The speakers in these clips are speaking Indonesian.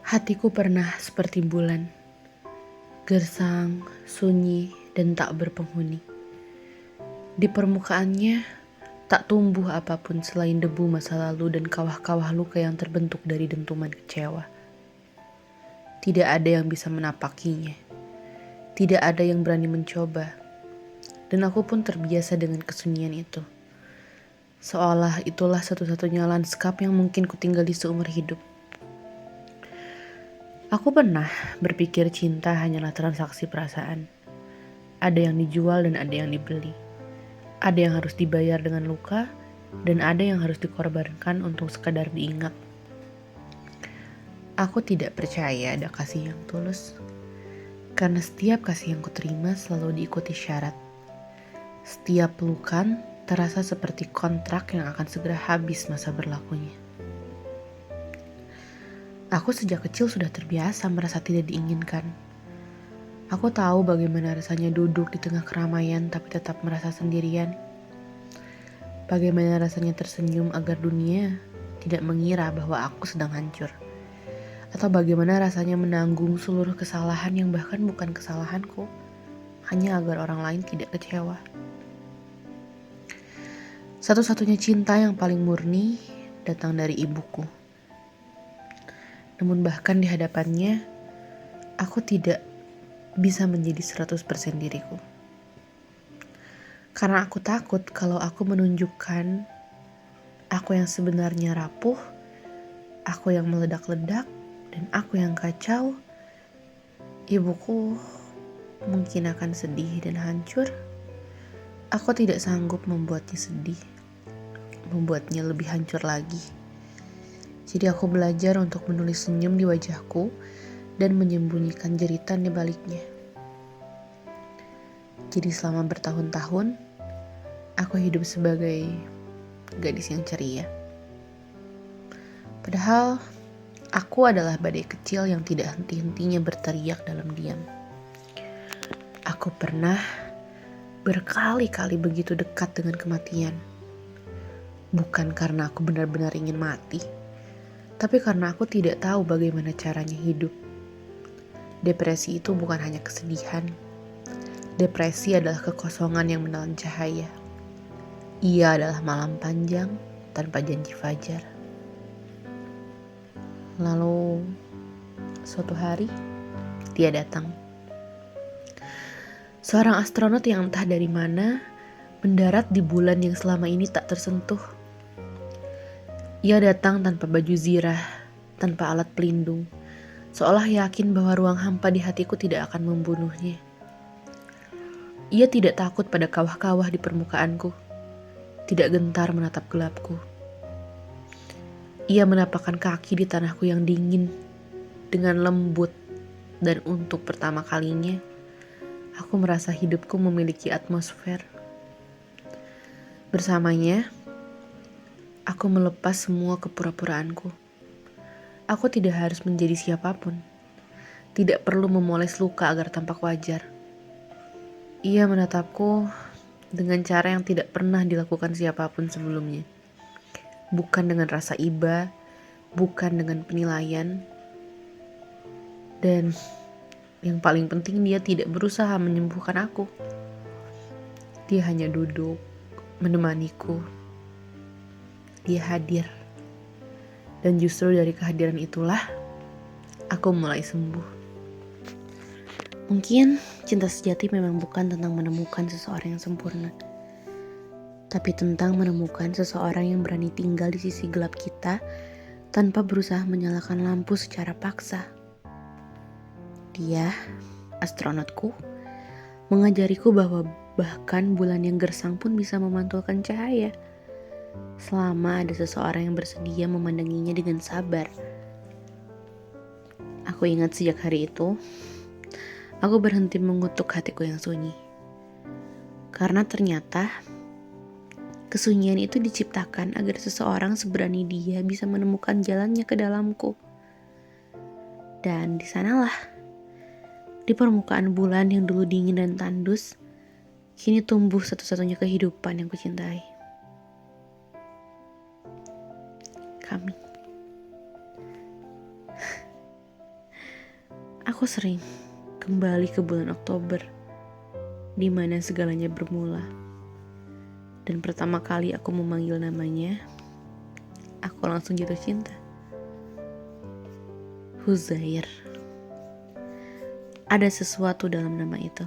Hatiku pernah seperti bulan, gersang, sunyi, dan tak berpenghuni. Di permukaannya, tak tumbuh apapun selain debu masa lalu dan kawah-kawah luka yang terbentuk dari dentuman kecewa. Tidak ada yang bisa menapakinya. Tidak ada yang berani mencoba. Dan aku pun terbiasa dengan kesunyian itu. Seolah itulah satu-satunya lanskap yang mungkin kutinggali seumur hidup. Aku pernah berpikir cinta hanyalah transaksi perasaan. Ada yang dijual dan ada yang dibeli. Ada yang harus dibayar dengan luka, dan ada yang harus dikorbankan untuk sekadar diingat. Aku tidak percaya ada kasih yang tulus, karena setiap kasih yang kuterima selalu diikuti syarat. Setiap pelukan terasa seperti kontrak yang akan segera habis masa berlakunya. Aku sejak kecil sudah terbiasa merasa tidak diinginkan. Aku tahu bagaimana rasanya duduk di tengah keramaian tapi tetap merasa sendirian. Bagaimana rasanya tersenyum agar dunia tidak mengira bahwa aku sedang hancur. Atau bagaimana rasanya menanggung seluruh kesalahan yang bahkan bukan kesalahanku, hanya agar orang lain tidak kecewa. Satu-satunya cinta yang paling murni datang dari ibuku. Namun bahkan di hadapannya, aku tidak bisa menjadi 100% diriku. Karena aku takut kalau aku menunjukkan aku yang sebenarnya rapuh, aku yang meledak-ledak, dan aku yang kacau, ibuku mungkin akan sedih dan hancur. Aku tidak sanggup membuatnya sedih, membuatnya lebih hancur lagi. Jadi aku belajar untuk menulis senyum di wajahku dan menyembunyikan jeritan di baliknya. Jadi selama bertahun-tahun, aku hidup sebagai gadis yang ceria. Padahal, aku adalah badai kecil yang tidak henti-hentinya berteriak dalam diam. Aku pernah berkali-kali begitu dekat dengan kematian. Bukan karena aku benar-benar ingin mati, tapi karena aku tidak tahu bagaimana caranya hidup. Depresi itu bukan hanya kesedihan. Depresi adalah kekosongan yang menelan cahaya. Ia adalah malam panjang tanpa janji fajar. Lalu, suatu hari, dia datang. Seorang astronot yang entah dari mana mendarat di bulan yang selama ini tak tersentuh. Ia datang tanpa baju zirah, tanpa alat pelindung, seolah yakin bahwa ruang hampa di hatiku tidak akan membunuhnya. Ia tidak takut pada kawah-kawah di permukaanku, tidak gentar menatap gelapku. Ia menapakkan kaki di tanahku yang dingin dengan lembut, dan untuk pertama kalinya, aku merasa hidupku memiliki atmosfer. Bersamanya, aku melepas semua kepura-puraanku. Aku tidak harus menjadi siapapun. Tidak perlu memoles luka agar tampak wajar. Ia menatapku dengan cara yang tidak pernah dilakukan siapapun sebelumnya. Bukan dengan rasa iba, bukan dengan penilaian. Dan yang paling penting, dia tidak berusaha menyembuhkan aku. Dia hanya duduk, menemaniku. Dia hadir. Dan justru dari kehadiran itulah, aku mulai sembuh. Mungkin cinta sejati memang bukan tentang menemukan seseorang yang sempurna, tapi tentang menemukan seseorang yang berani tinggal di sisi gelap kita tanpa berusaha menyalakan lampu secara paksa. Dia, astronotku, mengajariku bahwa bahkan bulan yang gersang pun bisa memantulkan cahaya, selama ada seseorang yang bersedia memandanginya dengan sabar. Aku ingat sejak hari itu, aku berhenti mengutuk hatiku yang sunyi. Karena ternyata kesunyian itu diciptakan agar seseorang seberani dia bisa menemukan jalannya ke dalamku. Dan di sanalah, di permukaan bulan yang dulu dingin dan tandus, kini tumbuh satu-satunya kehidupan yang kucintai. Kami. Aku sering kembali ke bulan Oktober, di mana segalanya bermula. Dan pertama kali aku memanggil namanya, aku langsung jatuh cinta. Huzair. Ada sesuatu dalam nama itu.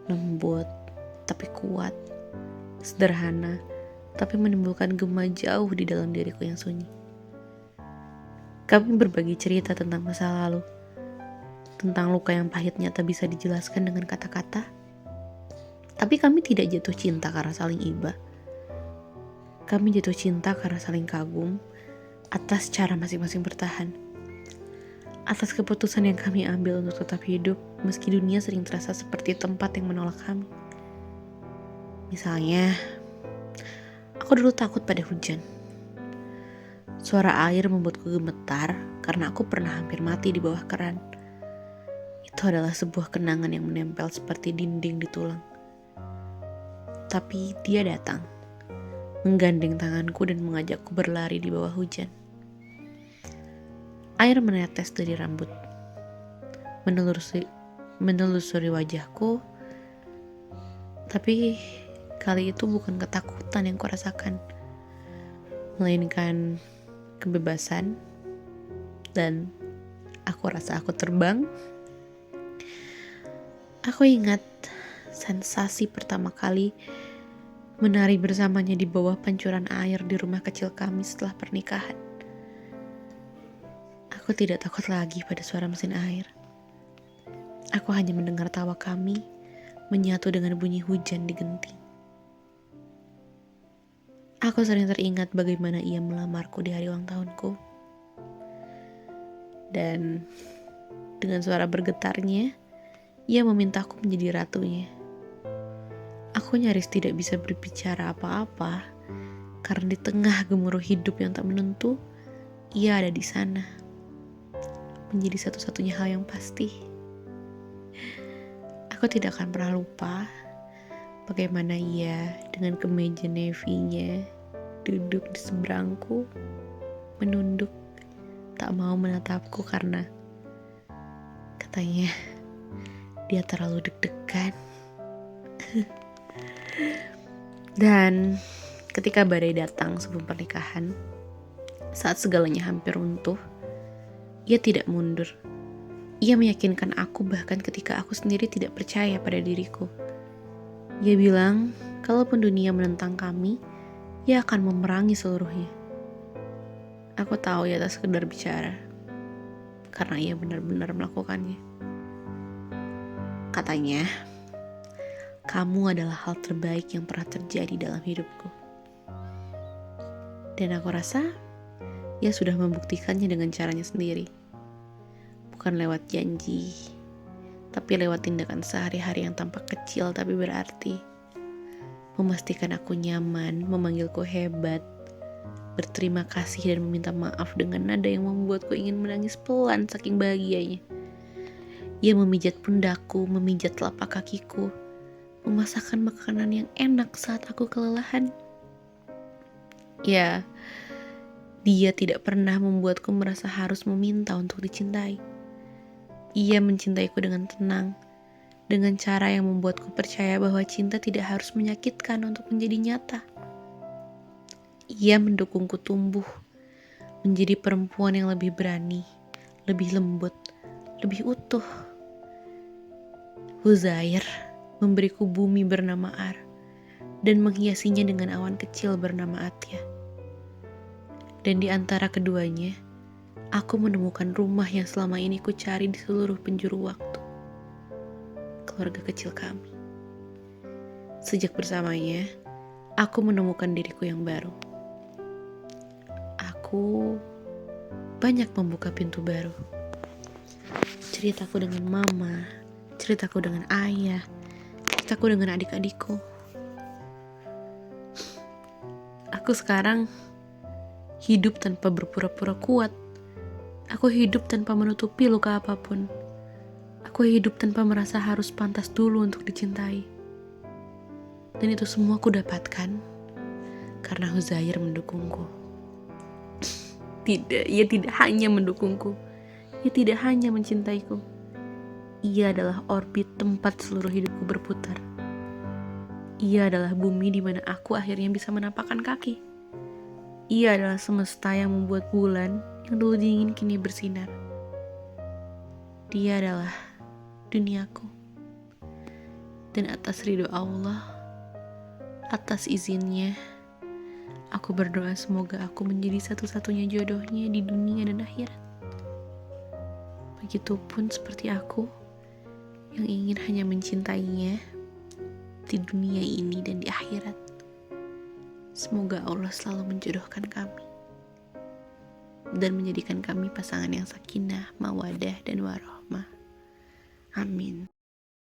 Lembut, tapi kuat. Sederhana, tapi menimbulkan gema jauh di dalam diriku yang sunyi. Kami berbagi cerita tentang masa lalu, tentang luka yang pahitnya tak bisa dijelaskan dengan kata-kata. Tapi kami tidak jatuh cinta karena saling iba. Kami jatuh cinta karena saling kagum atas cara masing-masing bertahan. Atas keputusan yang kami ambil untuk tetap hidup meski dunia sering terasa seperti tempat yang menolak kami. Misalnya, aku dulu takut pada hujan. Suara air membuatku gemetar karena aku pernah hampir mati di bawah keran. Itu adalah sebuah kenangan yang menempel seperti dinding di tulang. Tapi dia datang, menggandeng tanganku dan mengajakku berlari di bawah hujan. Air menetes dari rambut, menelusuri wajahku, tapi kali itu bukan ketakutan yang kurasakan, melainkan kebebasan, dan aku rasa aku terbang. Aku ingat sensasi pertama kali menari bersamanya di bawah pancuran air di rumah kecil kami setelah pernikahan. Aku tidak takut lagi pada suara mesin air. Aku hanya mendengar tawa kami menyatu dengan bunyi hujan di genting. Aku sering teringat bagaimana ia melamarku di hari ulang tahunku. Dan dengan suara bergetarnya, ia memintaku menjadi ratunya. Aku nyaris tidak bisa berbicara apa-apa karena di tengah gemuruh hidup yang tak menentu, ia ada di sana. Menjadi satu-satunya hal yang pasti. Aku tidak akan pernah lupa bagaimana ia dengan kemeja navy-nya duduk di seberangku, menunduk, tak mau menatapku karena katanya dia terlalu deg-degan. Dan ketika badai datang sebelum pernikahan, saat segalanya hampir runtuh, ia tidak mundur. Ia meyakinkan aku bahkan ketika aku sendiri tidak percaya pada diriku. Ia bilang, kalaupun dunia menentang kami, ia akan memerangi seluruhnya. Aku tahu ia tak sekedar bicara, karena ia benar-benar melakukannya. Katanya, kamu adalah hal terbaik yang pernah terjadi dalam hidupku. Dan aku rasa, ia sudah membuktikannya dengan caranya sendiri. Bukan lewat janji, tapi lewat tindakan sehari-hari yang tampak kecil tapi berarti. Memastikan aku nyaman, memanggilku hebat, berterima kasih dan meminta maaf dengan nada yang membuatku ingin menangis pelan saking bahagianya. Ia memijat pundakku, memijat telapak kakiku, memasakkan makanan yang enak saat aku kelelahan. Ya, dia tidak pernah membuatku merasa harus meminta untuk dicintai. Ia mencintaiku dengan tenang, dengan cara yang membuatku percaya bahwa cinta tidak harus menyakitkan untuk menjadi nyata. Ia mendukungku tumbuh, menjadi perempuan yang lebih berani, lebih lembut, lebih utuh. Huzair memberiku bumi bernama Ar, dan menghiasinya dengan awan kecil bernama Atya. Dan di antara keduanya, aku menemukan rumah yang selama ini ku cari di seluruh penjuru waktu. Keluarga kecil kami. Sejak bersamanya, aku menemukan diriku yang baru. Aku banyak membuka pintu baru. Ceritaku dengan mama, ceritaku dengan ayah, ceritaku dengan adik-adikku. Aku sekarang hidup tanpa berpura-pura kuat. Aku hidup tanpa menutupi luka apapun. Aku hidup tanpa merasa harus pantas dulu untuk dicintai. Dan itu semua aku dapatkan karena Huzair mendukungku. Tidak, ia tidak hanya mendukungku. Ia tidak hanya mencintaiku, ia adalah orbit tempat seluruh hidupku berputar. Ia adalah bumi di mana aku akhirnya bisa menapakkan kaki. Ia adalah semesta yang membuat bulan yang dulu dingin kini bersinar. Dia adalah duniaku. Dan atas ridho Allah, atas izinnya, aku berdoa semoga aku menjadi satu-satunya jodohnya di dunia dan akhirat. Begitupun seperti aku yang ingin hanya mencintainya di dunia ini dan di akhirat. Semoga Allah selalu menjodohkan kami dan menjadikan kami pasangan yang sakinah, mawadah, dan warahmah. Amin.